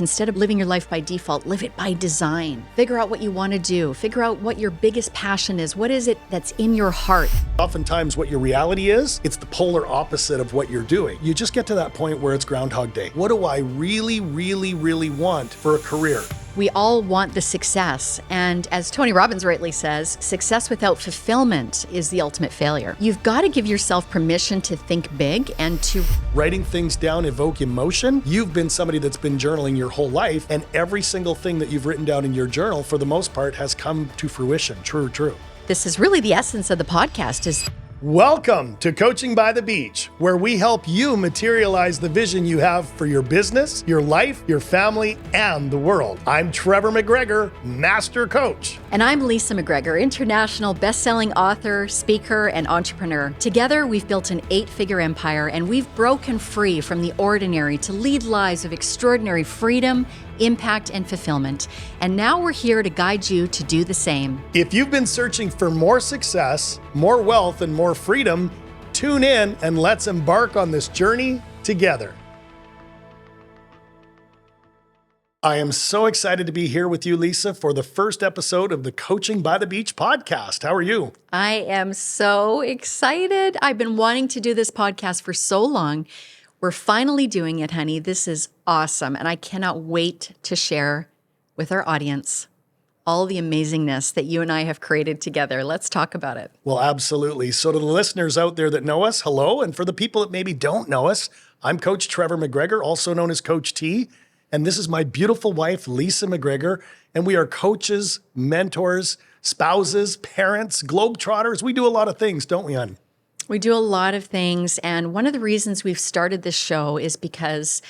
Instead of living your life by default, live it by design. Figure out what you want to do. Figure out what your biggest passion is. What is it that's in your heart? Oftentimes what your reality is, it's the polar opposite of what you're doing. You just get to that point where it's Groundhog Day. What do I really, really, really want for a career? We all want the success. And as Tony Robbins rightly says, success without fulfillment is the ultimate failure. You've got to give yourself permission to think big and to... Writing things down evoke emotion. You've been somebody that's been journaling your whole life, and every single thing that you've written down in your journal, for the most part, has come to fruition. True. This is really the essence of the podcast is... Welcome to Coaching by the Beach, where we help you materialize the vision you have for your business, your life, your family, and the world. I'm Trevor McGregor, Master Coach. And I'm Leesa McGregor, international best-selling author, speaker, and entrepreneur. Together, we've built an 8-figure empire, and we've broken free from the ordinary to lead lives of extraordinary freedom, impact, and fulfillment. And now we're here to guide you to do the same. If you've been searching for more success, more wealth, and more freedom, tune in and let's embark on this journey together. I am so excited to be here with you, Leesa, for the first episode of the Coaching by the Beach podcast. How are you? I am so excited. I've been wanting to do this podcast for so long. We're finally doing it, honey. This is awesome. And I cannot wait to share with our audience all the amazingness that you and I have created together. Let's talk about it. Well, absolutely. So to the listeners out there that know us, hello. And for the people that maybe don't know us, I'm Coach Trevor McGregor, also known as Coach T. And this is my beautiful wife, Leesa McGregor. And we are coaches, mentors, spouses, parents, globetrotters. We do a lot of things, don't we, hon? We do a lot of things. And one of the reasons we've started this show is because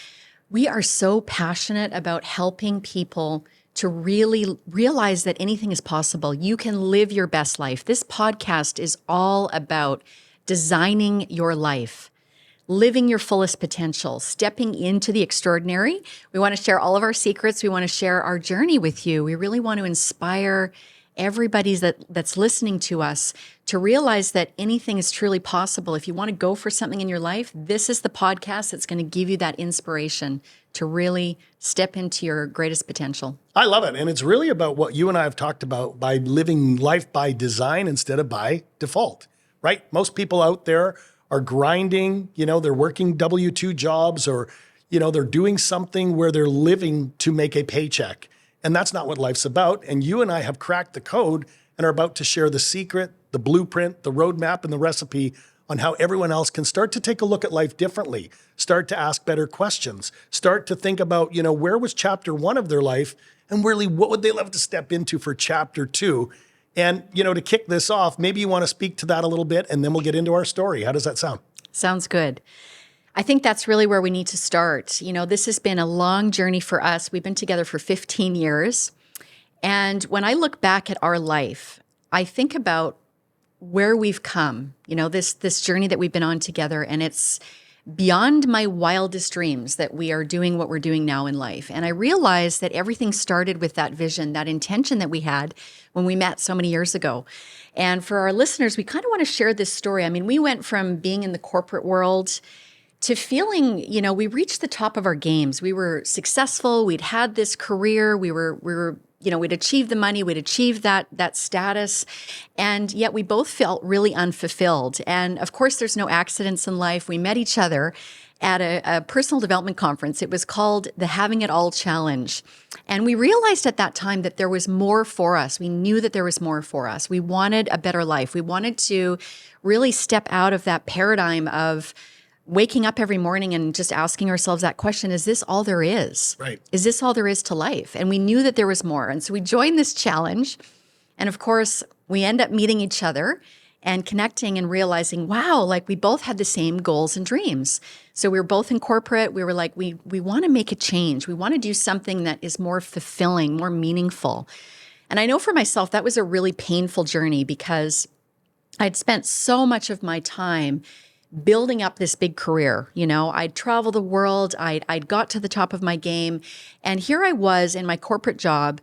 we are so passionate about helping people to really realize that anything is possible. You can live your best life. This podcast is all about designing your life, living your fullest potential, stepping into the extraordinary. We want to share all of our secrets. We want to share our journey with you. We really want to inspire everybody that's listening to us to realize that anything is truly possible. If you want to go for something in your life, this is the podcast that's going to give you that inspiration to really step into your greatest potential. I love it. And it's really about what you and I have talked about by living life by design instead of by default, right? Most people out there are grinding, they're working W-2 jobs or, they're doing something where they're living to make a paycheck. And that's not what life's about. And you and I have cracked the code and are about to share the secret, the blueprint, the roadmap, and the recipe on how everyone else can start to take a look at life differently, start to ask better questions, start to think about, where was chapter 1 of their life and really what would they love to step into for chapter 2? And, to kick this off, maybe you want to speak to that a little bit and then we'll get into our story. How does that sound? Sounds good. I think that's really where we need to start. This has been a long journey for us. We've been together for 15 years. And when I look back at our life, I think about where we've come, this journey that we've been on together. And it's beyond my wildest dreams that we are doing what we're doing now in life. And I realized that everything started with that vision, that intention that we had when we met so many years ago. And for our listeners, we kind of want to share this story. We went from being in the corporate world to feeling, we reached the top of our games. We were successful. We'd had this career. We were, we'd achieved the money. We'd achieved that status. And yet we both felt really unfulfilled. And of course, there's no accidents in life. We met each other at a personal development conference. It was called the Having It All Challenge. And we realized at that time that there was more for us. We knew that there was more for us. We wanted a better life. We wanted to really step out of that paradigm of waking up every morning and just asking ourselves that question, is this all there is? Right. Is this all there is to life? And we knew that there was more. And so we joined this challenge. And of course, we end up meeting each other and connecting and realizing, wow, we both had the same goals and dreams. So we were both in corporate. We were like, we want to make a change. We want to do something that is more fulfilling, more meaningful. And I know for myself, that was a really painful journey because I'd spent so much of my time building up this big career. I'd travel the world. I'd got to the top of my game. And here I was in my corporate job,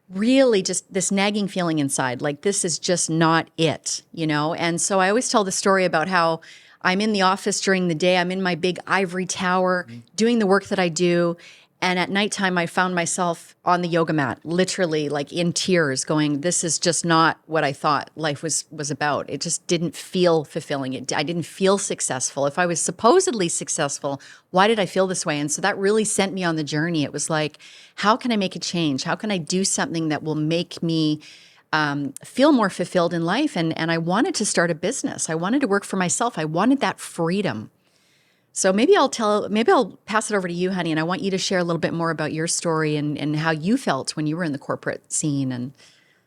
really just this nagging feeling inside, this is just not it, And so I always tell the story about how I'm in the office during the day. I'm in my big ivory tower doing the work that I do. And at nighttime, I found myself on the yoga mat, literally like in tears, going, this is just not what I thought life was about. It just didn't feel fulfilling. I didn't feel successful. If I was supposedly successful, why did I feel this way? And so that really sent me on the journey. It was like, how can I make a change? How can I do something that will make me feel more fulfilled in life? And I wanted to start a business. I wanted to work for myself. I wanted that freedom. So maybe I'll pass it over to you, honey, and I want you to share a little bit more about your story and how you felt when you were in the corporate scene. And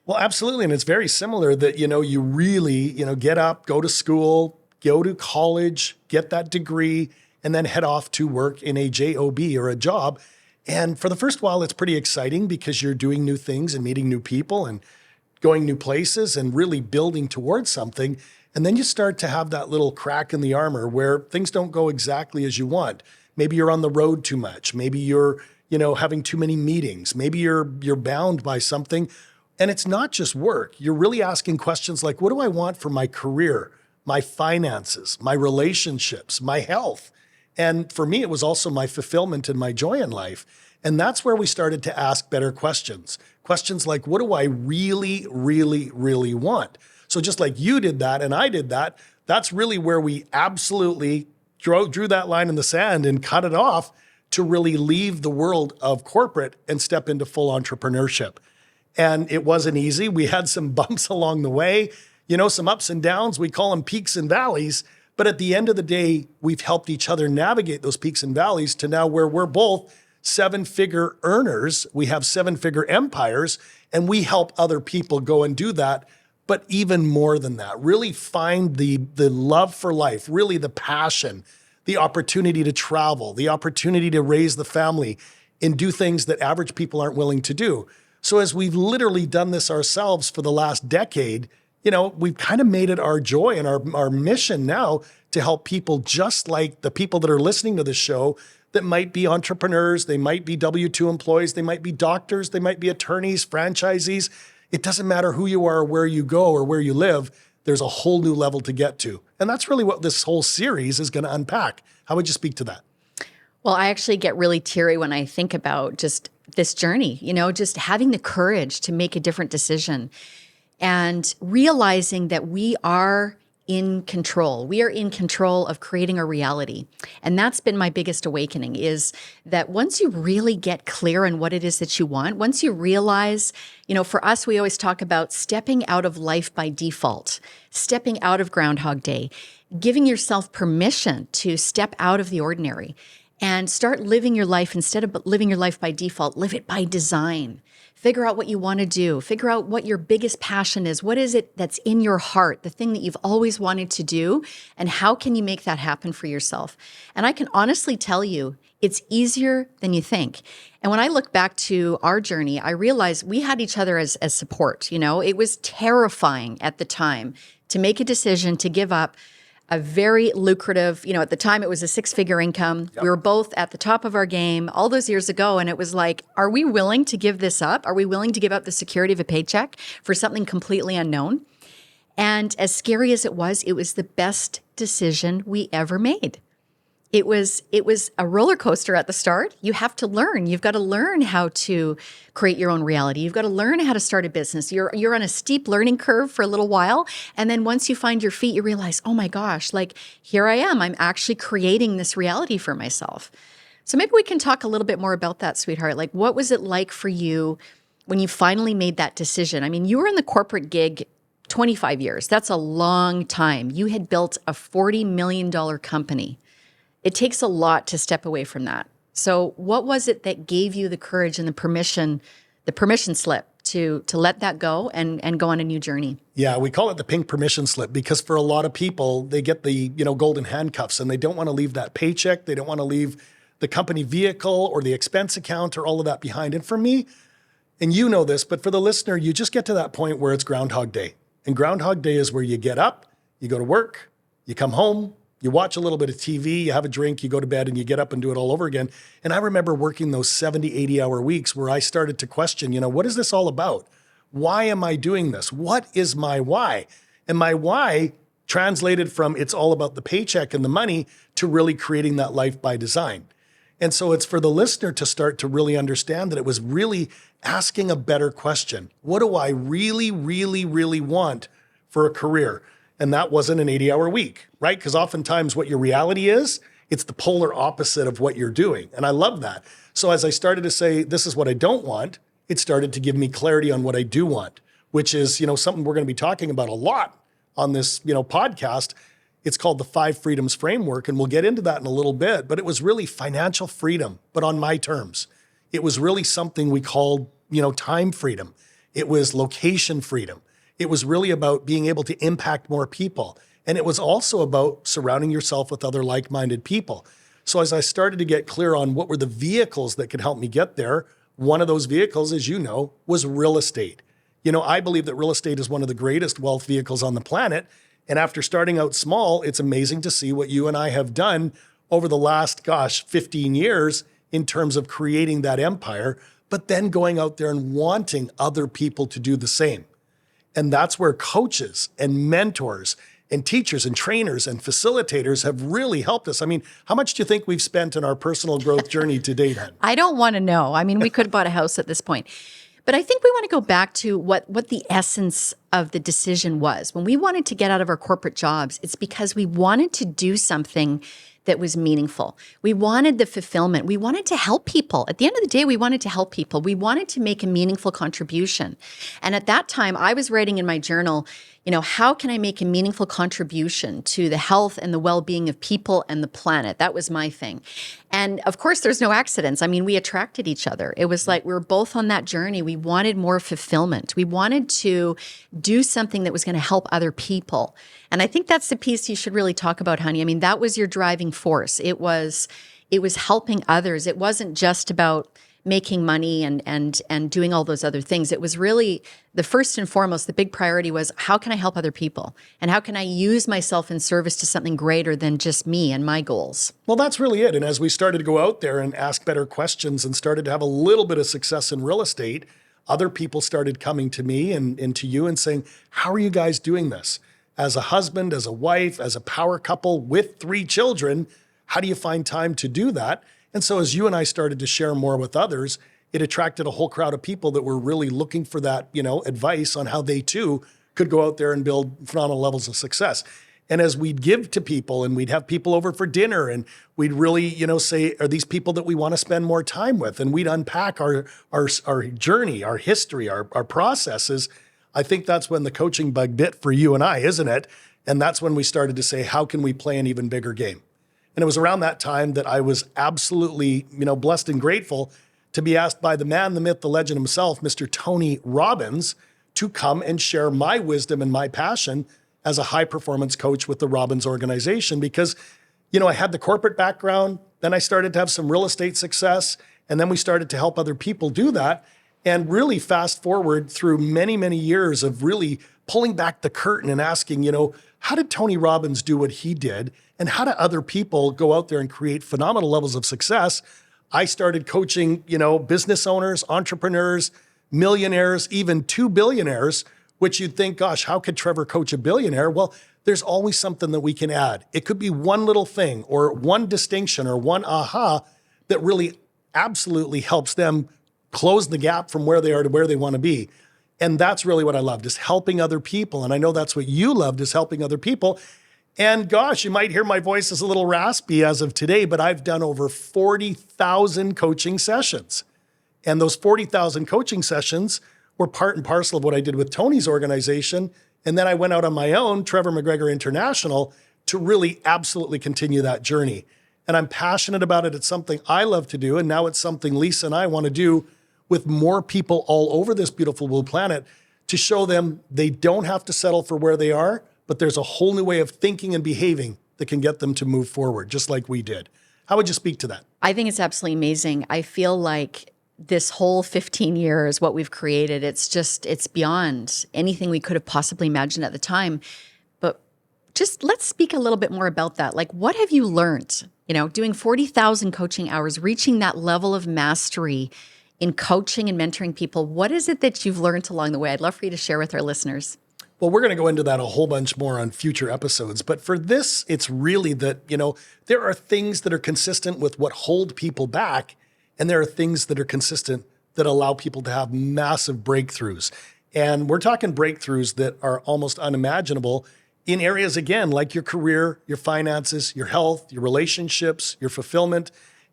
Well, absolutely. And it's very similar that, you really, get up, go to school, go to college, get that degree, and then head off to work in a job or a job. And for the first while, it's pretty exciting because you're doing new things and meeting new people and going new places and really building towards something. And then you start to have that little crack in the armor where things don't go exactly as you want. Maybe you're on the road too much. Maybe you're, having too many meetings. Maybe you're bound by something. And it's not just work. You're really asking questions like, what do I want for my career, my finances, my relationships, my health? And for me, it was also my fulfillment and my joy in life. And that's where we started to ask better questions. Questions like, what do I really, really, really want? So just like you did that and I did that, that's really where we absolutely drew that line in the sand and cut it off to really leave the world of corporate and step into full entrepreneurship. And it wasn't easy. We had some bumps along the way, some ups and downs. We call them peaks and valleys. But at the end of the day, we've helped each other navigate those peaks and valleys to now where we're both seven-figure earners. We have seven-figure empires, and we help other people go and do that. But even more than that, really find the love for life, really the passion, the opportunity to travel, the opportunity to raise the family and do things that average people aren't willing to do. So as we've literally done this ourselves for the last decade, we've kind of made it our joy and our mission now to help people just like the people that are listening to this show that might be entrepreneurs, they might be W-2 employees, they might be doctors, they might be attorneys, franchisees. It doesn't matter who you are, where you go, or where you live. There's a whole new level to get to. And that's really what this whole series is going to unpack. How would you speak to that? well, I actually get really teary when I think about just this journey, just having the courage to make a different decision and realizing that we are in control. We are in control of creating a reality. And that's been my biggest awakening, is that once you really get clear on what it is that you want, once you realize, for us, we always talk about stepping out of life by default, stepping out of Groundhog Day, giving yourself permission to step out of the ordinary and start living your life. Instead of living your life by default, live it by design. Figure out what you want to do. Figure out what your biggest passion is. What is it that's in your heart, the thing that you've always wanted to do, and how can you make that happen for yourself? And I can honestly tell you, it's easier than you think. And when I look back to our journey, I realized we had each other as support. It was terrifying at the time to make a decision to give up a very lucrative, at the time it was a 6-figure income. Yep. We were both at the top of our game all those years ago. And it was like, are we willing to give this up? Are we willing to give up the security of a paycheck for something completely unknown? And as scary as it was the best decision we ever made. It was a roller coaster at the start. You have to learn. You've got to learn how to create your own reality. You've got to learn how to start a business. You're on a steep learning curve for a little while. And then once you find your feet, you realize, oh my gosh, here I am. I'm actually creating this reality for myself. So maybe we can talk a little bit more about that, sweetheart. What was it like for you when you finally made that decision? I mean, you were in the corporate gig 25 years. That's a long time. You had built a $40 million company. It takes a lot to step away from that. So what was it that gave you the courage and the permission slip to let that go and go on a new journey? Yeah, we call it the pink permission slip because for a lot of people, they get the, golden handcuffs and they don't want to leave that paycheck. They don't want to leave the company vehicle or the expense account or all of that behind. And for me, and you know this, but for the listener, you just get to that point where it's Groundhog Day. And Groundhog Day is where you get up, you go to work, you come home, you watch a little bit of TV, you have a drink, you go to bed, and you get up and do it all over again. And I remember working those 70, 80-hour weeks where I started to question, what is this all about? Why am I doing this? What is my why? And my why translated from it's all about the paycheck and the money to really creating that life by design. And so it's for the listener to start to really understand that it was really asking a better question. What do I really, really, really want for a career? And that wasn't an 80-hour week, right? Because oftentimes what your reality is, it's the polar opposite of what you're doing. And I love that. So as I started to say, this is what I don't want, it started to give me clarity on what I do want, which is, something we're going to be talking about a lot on this, podcast. It's called the 5 Freedoms Framework, and we'll get into that in a little bit, but it was really financial freedom, but on my terms. It was really something we called, time freedom. It was location freedom. It was really about being able to impact more people. And it was also about surrounding yourself with other like-minded people. So as I started to get clear on what were the vehicles that could help me get there, one of those vehicles, as you know, was real estate. I believe that real estate is one of the greatest wealth vehicles on the planet. And after starting out small, it's amazing to see what you and I have done over the last, 15 years in terms of creating that empire, but then going out there and wanting other people to do the same. And that's where coaches and mentors and teachers and trainers and facilitators have really helped us. I mean, how much do you think we've spent in our personal growth journey to date, Hen? I don't want to know. I mean, we could have bought a house at this point. But I think we want to go back to what the essence of the decision was. When we wanted to get out of our corporate jobs, it's because we wanted to do something that was meaningful. We wanted the fulfillment. We wanted to help people. At the end of the day, we wanted to help people. We wanted to make a meaningful contribution. And at that time, I was writing in my journal, how can I make a meaningful contribution to the health and the well-being of people and the planet? That was my thing. And of course, there's no accidents. I mean, we attracted each other. It was like we were both on that journey. We wanted more fulfillment. We wanted to do something that was going to help other people. And I think that's the piece you should really talk about, honey. I mean, that was your driving force. It was helping others. It wasn't just about making money and doing all those other things. It was really the first and foremost, the big priority was, how can I help other people? And how can I use myself in service to something greater than just me and my goals? Well, that's really it. And as we started to go out there and ask better questions and started to have a little bit of success in real estate, other people started coming to me and to you and saying, how are you guys doing this? As a husband, as a wife, as a power couple with 3 children, how do you find time to do that? And so as you and I started to share more with others, it attracted a whole crowd of people that were really looking for that, advice on how they too could go out there and build phenomenal levels of success. And as we'd give to people and we'd have people over for dinner and we'd really, say, are these people that we want to spend more time with? And we'd unpack our journey, our history, our processes. I think that's when the coaching bug bit for you and I, isn't it? And that's when we started to say, how can we play an even bigger game? And it was around that time that I was absolutely, blessed and grateful to be asked by the man, the myth, the legend himself, Mr. Tony Robbins, to come and share my wisdom and my passion as a high performance coach with the Robbins organization. Because, I had the corporate background, then I started to have some real estate success, and then we started to help other people do that. And really fast forward through many, many years of really pulling back the curtain and asking, how did Tony Robbins do what he did? And how do other people go out there and create phenomenal levels of success? I started coaching, business owners, entrepreneurs, millionaires, even 2 billionaires, which you'd think, gosh, how could Trevor coach a billionaire? Well, there's always something that we can add. It could be one little thing or one distinction or one aha that really absolutely helps them close the gap from where they are to where they want to be. And that's really what I loved, is helping other people. And I know that's what you loved, is helping other people. And gosh, you might hear my voice is a little raspy as of today, but I've done over 40,000 coaching sessions. And those 40,000 coaching sessions were part and parcel of what I did with Tony's organization. And then I went out on my own, Trevor McGregor International, to really absolutely continue that journey. And I'm passionate about it. It's something I love to do. And now it's something Leesa and I want to do with more people all over this beautiful blue planet, to show them they don't have to settle for where they are, but there's a whole new way of thinking and behaving that can get them to move forward, just like we did. How would you speak to that? I think it's absolutely amazing. I feel like this whole 15 years, what we've created, it's beyond anything we could have possibly imagined at the time. But just let's speak a little bit more about that. Like, what have you learned, doing 40,000 coaching hours, reaching that level of mastery in coaching and mentoring people? What is it that you've learned along the way? I'd love for you to share with our listeners. Well, we're going to go into that a whole bunch more on future episodes. But for this, it's really that, there are things that are consistent with what hold people back. And there are things that are consistent that allow people to have massive breakthroughs. And we're talking breakthroughs that are almost unimaginable in areas, again, like your career, your finances, your health, your relationships, your fulfillment.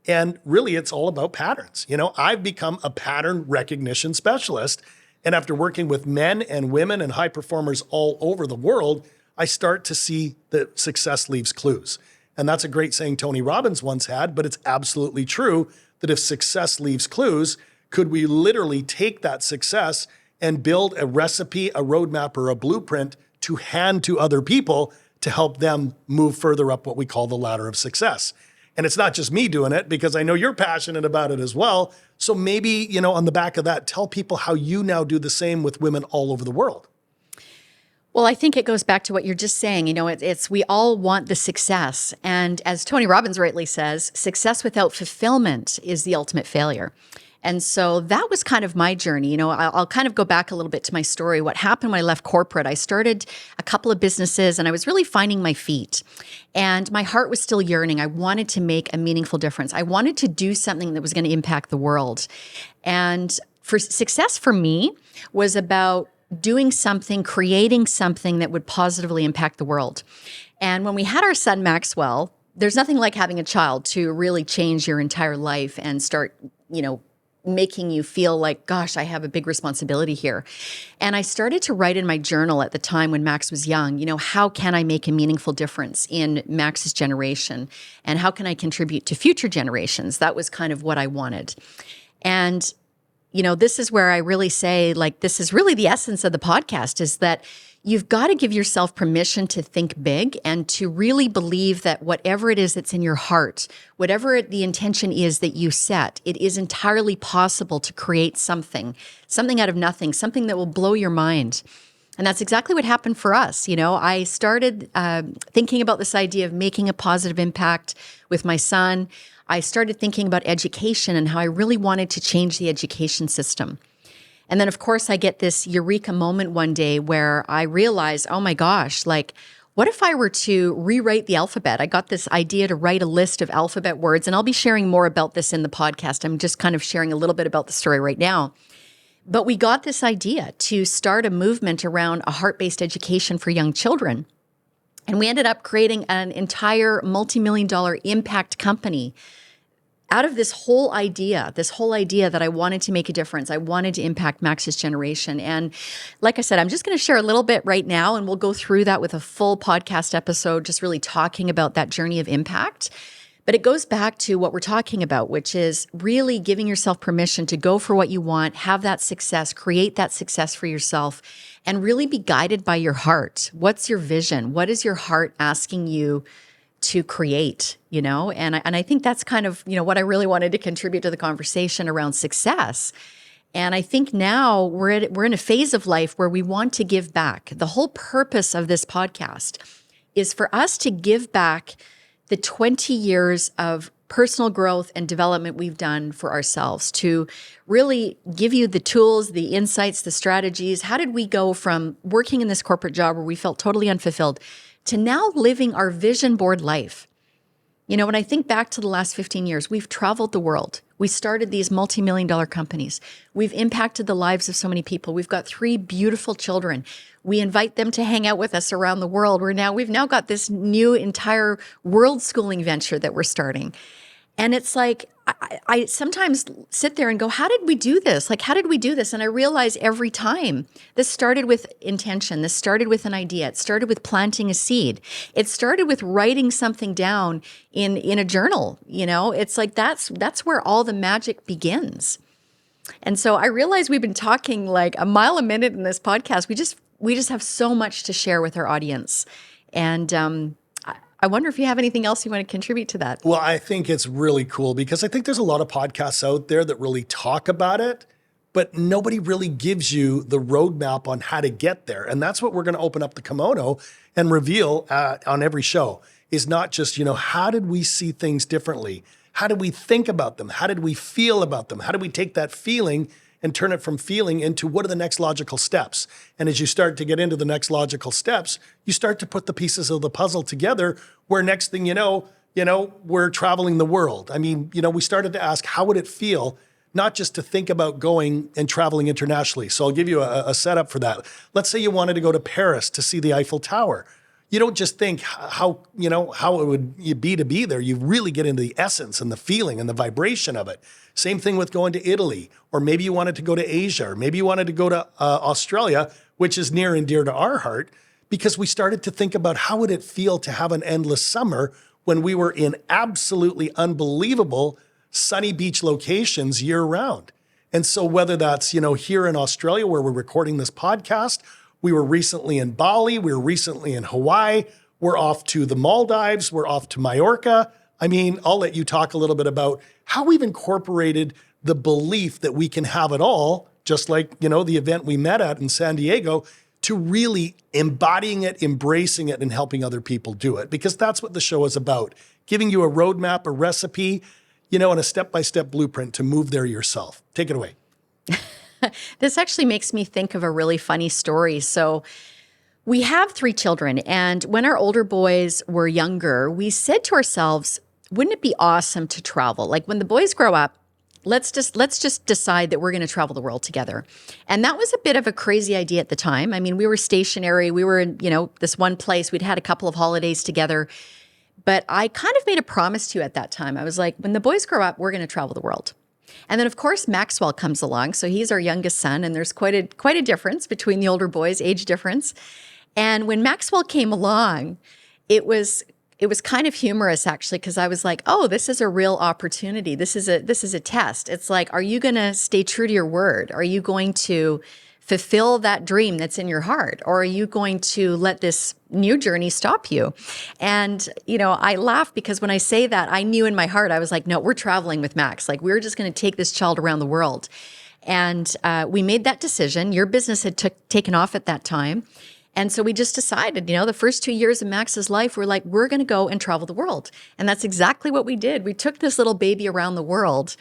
And really, it's all about patterns. I've become a pattern recognition specialist. And after working with men and women and high performers all over the world, I start to see that success leaves clues. And that's a great saying Tony Robbins once had, but it's absolutely true that if success leaves clues, could we literally take that success and build a recipe, a roadmap, or a blueprint to hand to other people to help them move further up what we call the ladder of success? And it's not just me doing it, because I know you're passionate about it as well. So maybe, on the back of that, tell people how you now do the same with women all over the world. Well, I think it goes back to what you're just saying. It's we all want the success. And as Tony Robbins rightly says, success without fulfillment is the ultimate failure. And so that was kind of my journey. I'll kind of go back a little bit to my story. What happened when I left corporate, I started a couple of businesses and I was really finding my feet. And my heart was still yearning. I wanted to make a meaningful difference. I wanted to do something that was going to impact the world. And for success for me was about doing something, creating something that would positively impact the world. And when we had our son, Maxwell, there's nothing like having a child to really change your entire life and start, making you feel like, gosh, I have a big responsibility here. And I started to write in my journal at the time when Max was young, how can I make a meaningful difference in Max's generation? And how can I contribute to future generations? That was kind of what I wanted. And this is where I really say, this is really the essence of the podcast, is that you've got to give yourself permission to think big and to really believe that whatever it is that's in your heart, whatever the intention is that you set, it is entirely possible to create something out of nothing, something that will blow your mind. And that's exactly what happened for us. I started thinking about this idea of making a positive impact with my son. I started thinking about education and how I really wanted to change the education system. And then, of course, I get this eureka moment one day where I realize, oh my gosh, what if I were to rewrite the alphabet? I got this idea to write a list of alphabet words, and I'll be sharing more about this in the podcast. I'm just kind of sharing a little bit about the story right now. But we got this idea to start a movement around a heart-based education for young children. And we ended up creating an entire multi-million-dollar impact company out of this whole idea that I wanted to make a difference. I wanted to impact Max's generation. And like I said, I'm just going to share a little bit right now, and we'll go through that with a full podcast episode, just really talking about that journey of impact. But it goes back to what we're talking about, which is really giving yourself permission to go for what you want, have that success, create that success for yourself, and really be guided by your heart. What's your vision? What is your heart asking you to create, And I think that's kind of, what I really wanted to contribute to the conversation around success. And I think now we're in a phase of life where we want to give back. The whole purpose of this podcast is for us to give back the 20 years of personal growth and development we've done for ourselves, to really give you the tools, the insights, the strategies. How did we go from working in this corporate job where we felt totally unfulfilled to now living our vision board life? When I think back to the last 15 years, we've traveled the world. We started these multi-million-dollar companies. We've impacted the lives of so many people. We've got 3 beautiful children. We invite them to hang out with us around the world. We've now got this new entire world schooling venture that we're starting. And it's like, I sometimes sit there and go, how did we do this? How did we do this? And I realize every time this started with intention. This started with an idea. It started with planting a seed. It started with writing something down in a journal. It's like, that's where all the magic begins. And so I realize we've been talking like a mile a minute in this podcast. We just have so much to share with our audience. And, I wonder if you have anything else you want to contribute to that. Well, I think it's really cool because I think there's a lot of podcasts out there that really talk about it, but nobody really gives you the roadmap on how to get there. And that's what we're going to open up the kimono and reveal on every show, is not just, how did we see things differently? How did we think about them? How did we feel about them? How did we take that feeling and turn it from feeling into what are the next logical steps. And as you start to get into the next logical steps, you start to put the pieces of the puzzle together where next thing you know, we're traveling the world. I mean, we started to ask, how would it feel not just to think about going and traveling internationally? So I'll give you a setup for that. Let's say you wanted to go to Paris to see the Eiffel Tower. You don't just think how it would be to be there. You really get into the essence and the feeling and the vibration of it. Same thing with going to Italy, or maybe you wanted to go to Asia, or maybe you wanted to go to Australia, which is near and dear to our heart, because we started to think about how would it feel to have an endless summer when we were in absolutely unbelievable sunny beach locations year round. And so whether that's, here in Australia where we're recording this podcast, we were recently in Bali, we were recently in Hawaii, we're off to the Maldives, we're off to Mallorca. I mean, I'll let you talk a little bit about how we've incorporated the belief that we can have it all, just like, the event we met at in San Diego, to really embodying it, embracing it, and helping other people do it. Because that's what the show is about, giving you a roadmap, a recipe, and a step-by-step blueprint to move there yourself. Take it away. This actually makes me think of a really funny story. So we have 3 children, and when our older boys were younger, we said to ourselves, wouldn't it be awesome to travel? Like when the boys grow up, let's just decide that we're going to travel the world together. And that was a bit of a crazy idea at the time. I mean, we were stationary. We were in, this one place. We'd had a couple of holidays together. But I kind of made a promise to you at that time. I was like, when the boys grow up, we're going to travel the world. And then, of course, Maxwell comes along. So he's our youngest son, and there's quite a difference between the older boys, age difference. And when Maxwell came along, it was kind of humorous, actually, because I was like, oh, this is a real opportunity. This is a test. It's like, are you going to stay true to your word? Are you going to fulfill that dream that's in your heart? Or are you going to let this new journey stop you? And, I laugh because when I say that, I knew in my heart, I was like, no, we're traveling with Max. Like, we're just going to take this child around the world. And we made that decision. Your business had taken off at that time. And so we just decided, the first 2 years of Max's life, we're like, we're going to go and travel the world. And that's exactly what we did. We took this little baby around the world.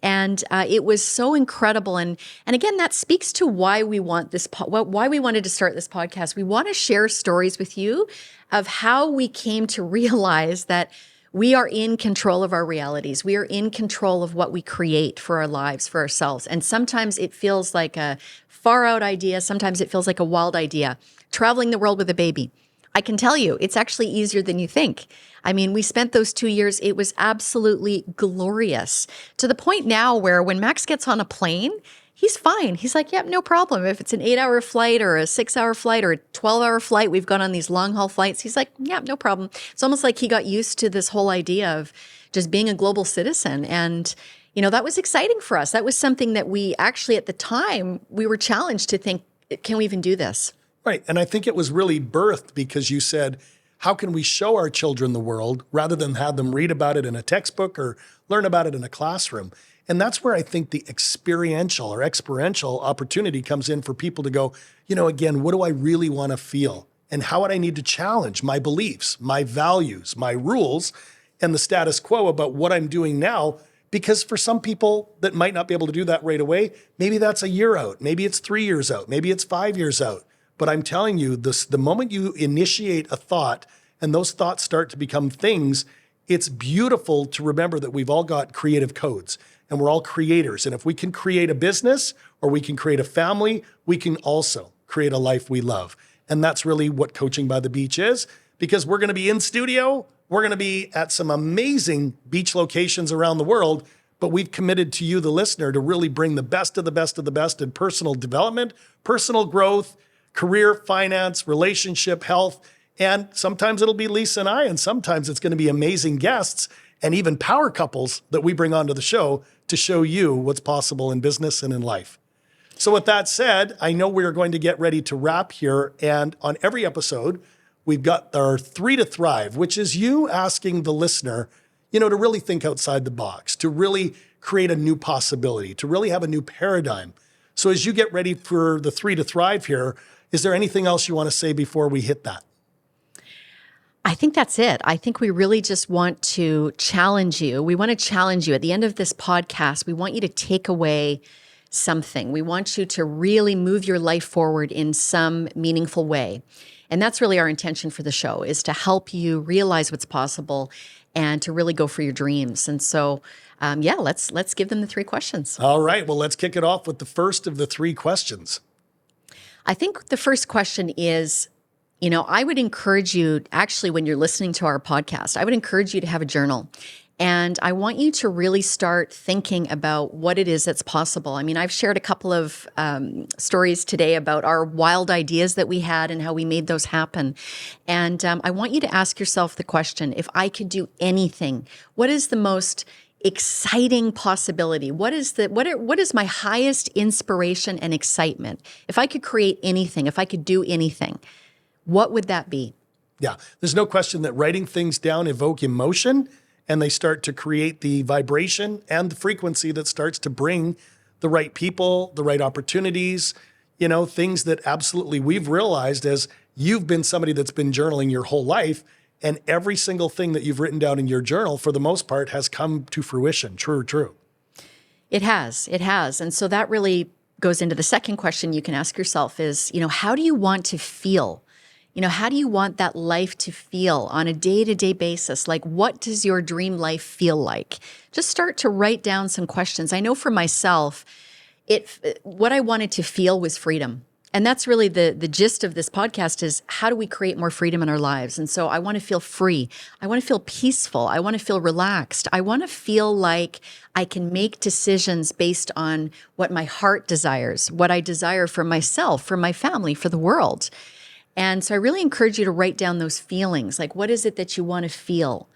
And it was so incredible. And again, that speaks to why we want this, why we wanted to start this podcast. We want to share stories with you of how we came to realize that we are in control of our realities. We are in control of what we create for our lives, for ourselves. And sometimes it feels like a far out idea. Sometimes it feels like a wild idea. Traveling the world with a baby. I can tell you, it's actually easier than you think. I mean, we spent those 2 years, it was absolutely glorious, to the point now where when Max gets on a plane, he's fine. He's like, yep, no problem. If it's an 8-hour flight or a 6-hour flight or a 12-hour flight, we've gone on these long haul flights. He's like, yeah, no problem. It's almost like he got used to this whole idea of just being a global citizen. And, that was exciting for us. That was something that we actually, at the time, we were challenged to think, can we even do this? Right. And I think it was really birthed because you said, how can we show our children the world rather than have them read about it in a textbook or learn about it in a classroom? And that's where I think the experiential or experiential opportunity comes in for people to go, again, what do I really want to feel? And how would I need to challenge my beliefs, my values, my rules, and the status quo about what I'm doing now? Because for some people that might not be able to do that right away, maybe that's a year out, maybe it's 3 years out, maybe it's 5 years out. But I'm telling you, the moment you initiate a thought and those thoughts start to become things, it's beautiful to remember that we've all got creative codes and we're all creators. And if we can create a business or we can create a family, we can also create a life we love. And that's really what Coaching by the Beach is, because we're going to be in studio. We're going to be at some amazing beach locations around the world. But we've committed to you, the listener, to really bring the best of the best of the best in personal development, personal growth, career, finance, relationship, health, and sometimes it'll be Leesa and I, and sometimes it's going to be amazing guests and even power couples that we bring onto the show to show you what's possible in business and in life. So with that said, I know we're going to get ready to wrap here, and on every episode, we've got our 3 to Thrive, which is you asking the listener, to really think outside the box, to really create a new possibility, to really have a new paradigm. So as you get ready for the 3 to Thrive here, is there anything else you want to say before we hit that? I think that's it. I think we really just want to challenge you. We want to challenge you. At the end of this podcast, we want you to take away something. We want you to really move your life forward in some meaningful way. And that's really our intention for the show, is to help you realize what's possible and to really go for your dreams. And so, let's give them the 3 questions. All right. Well, let's kick it off with the first of the 3 questions. I think the first question is, I would encourage you, actually, when you're listening to our podcast, I would encourage you to have a journal. And I want you to really start thinking about what it is that's possible. I mean, I've shared a couple of stories today about our wild ideas that we had and how we made those happen. And I want you to ask yourself the question, if I could do anything, what is the most exciting possibility? What is my highest inspiration and excitement? If I could create anything, if I could do anything, what would that be? Yeah, there's no question that writing things down evoke emotion, and they start to create the vibration and the frequency that starts to bring the right people, the right opportunities, things that absolutely we've realized as you've been somebody that's been journaling your whole life, and every single thing that you've written down in your journal, for the most part, has come to fruition. True. It has. And so that really goes into the second question you can ask yourself is, how do you want to feel? How do you want that life to feel on a day-to-day basis? Like, what does your dream life feel like? Just start to write down some questions. I know for myself, what I wanted to feel was freedom. And that's really the gist of this podcast is, how do we create more freedom in our lives? And so I want to feel free. I want to feel peaceful. I want to feel relaxed. I want to feel like I can make decisions based on what my heart desires, what I desire for myself, for my family, for the world. And so I really encourage you to write down those feelings. Like, what is it that you want to feel?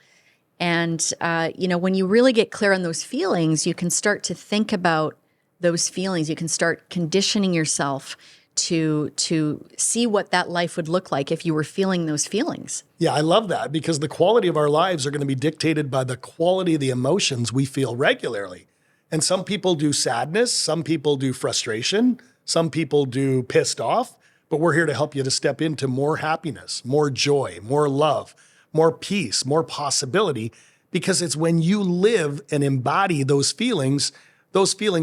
And, when you really get clear on those feelings, you can start to think about those feelings. You can start conditioning yourself to see what that life would look like if you were feeling those feelings. Yeah, I love that, because the quality of our lives are going to be dictated by the quality of the emotions we feel regularly. And some people do sadness, some people do frustration, some people do pissed off. But we're here to help you to step into more happiness, more joy, more love, more peace, more possibility, because it's when you live and embody those feelings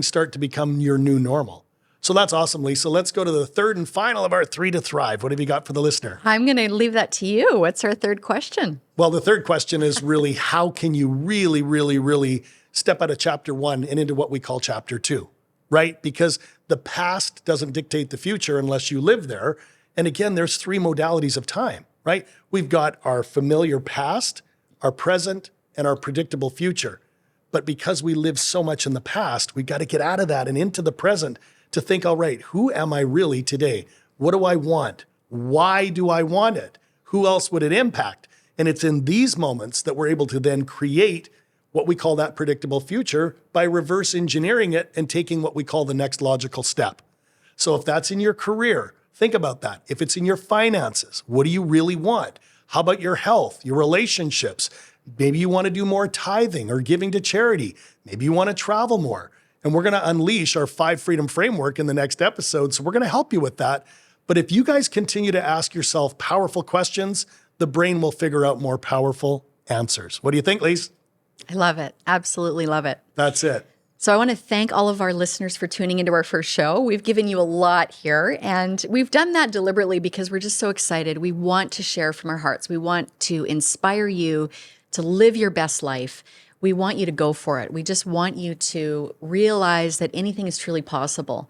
start to become your new normal. So that's awesome, Leesa. Let's go to the third and final of our 3 to Thrive. What have you got for the listener? I'm going to leave that to you. What's our third question? Well, the third question is really, how can you really, really, really step out of chapter 1 and into what we call chapter 2? Right? Because the past doesn't dictate the future unless you live there. And again, there's 3 modalities of time, right? We've got our familiar past, our present, and our predictable future. But because we live so much in the past, we've got to get out of that and into the present to think, all right, who am I really today? What do I want? Why do I want it? Who else would it impact? And it's in these moments that we're able to then create what we call that predictable future by reverse engineering it and taking what we call the next logical step. So if that's in your career, think about that. If it's in your finances, what do you really want? How about your health, your relationships? Maybe you want to do more tithing or giving to charity. Maybe you want to travel more. And we're going to unleash our 5 freedom framework in the next episode. So we're going to help you with that. But if you guys continue to ask yourself powerful questions, the brain will figure out more powerful answers. What do you think, Lise? I love it. Absolutely love it. That's it. So I want to thank all of our listeners for tuning into our first show. We've given you a lot here, and we've done that deliberately because we're just so excited. We want to share from our hearts. We want to inspire you to live your best life. We want you to go for it. We just want you to realize that anything is truly possible.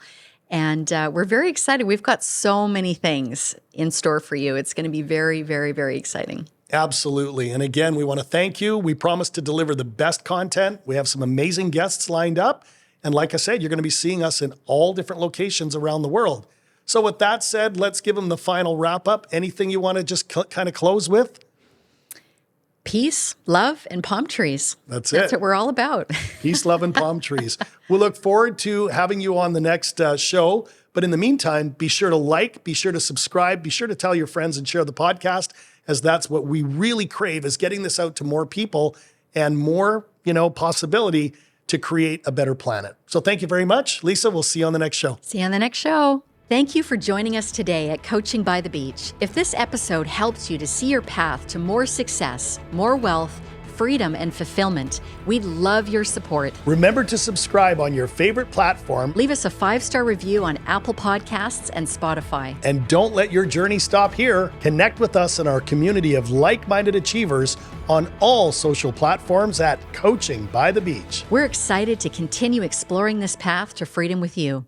And we're very excited. We've got so many things in store for you. It's going to be very, very, very exciting. Absolutely. And again, we want to thank you. We promise to deliver the best content. We have some amazing guests lined up. And like I said, you're going to be seeing us in all different locations around the world. So with that said, let's give them the final wrap up. Anything you want to just kind of close with? Peace, love, and palm trees. That's what we're all about. Peace, love, and palm trees. We'll look forward to having you on the next show. But in the meantime, be sure to like, be sure to subscribe, be sure to tell your friends and share the podcast, as that's what we really crave, is getting this out to more people and more, possibility to create a better planet. So thank you very much. Leesa, we'll see you on the next show. See you on the next show. Thank you for joining us today at Coaching by the Beach. If this episode helps you to see your path to more success, more wealth, freedom and fulfillment. We'd love your support. Remember to subscribe on your favorite platform. Leave us a 5-star review on Apple Podcasts and Spotify. And don't let your journey stop here. Connect with us in our community of like-minded achievers on all social platforms at Coaching by the Beach. We're excited to continue exploring this path to freedom with you.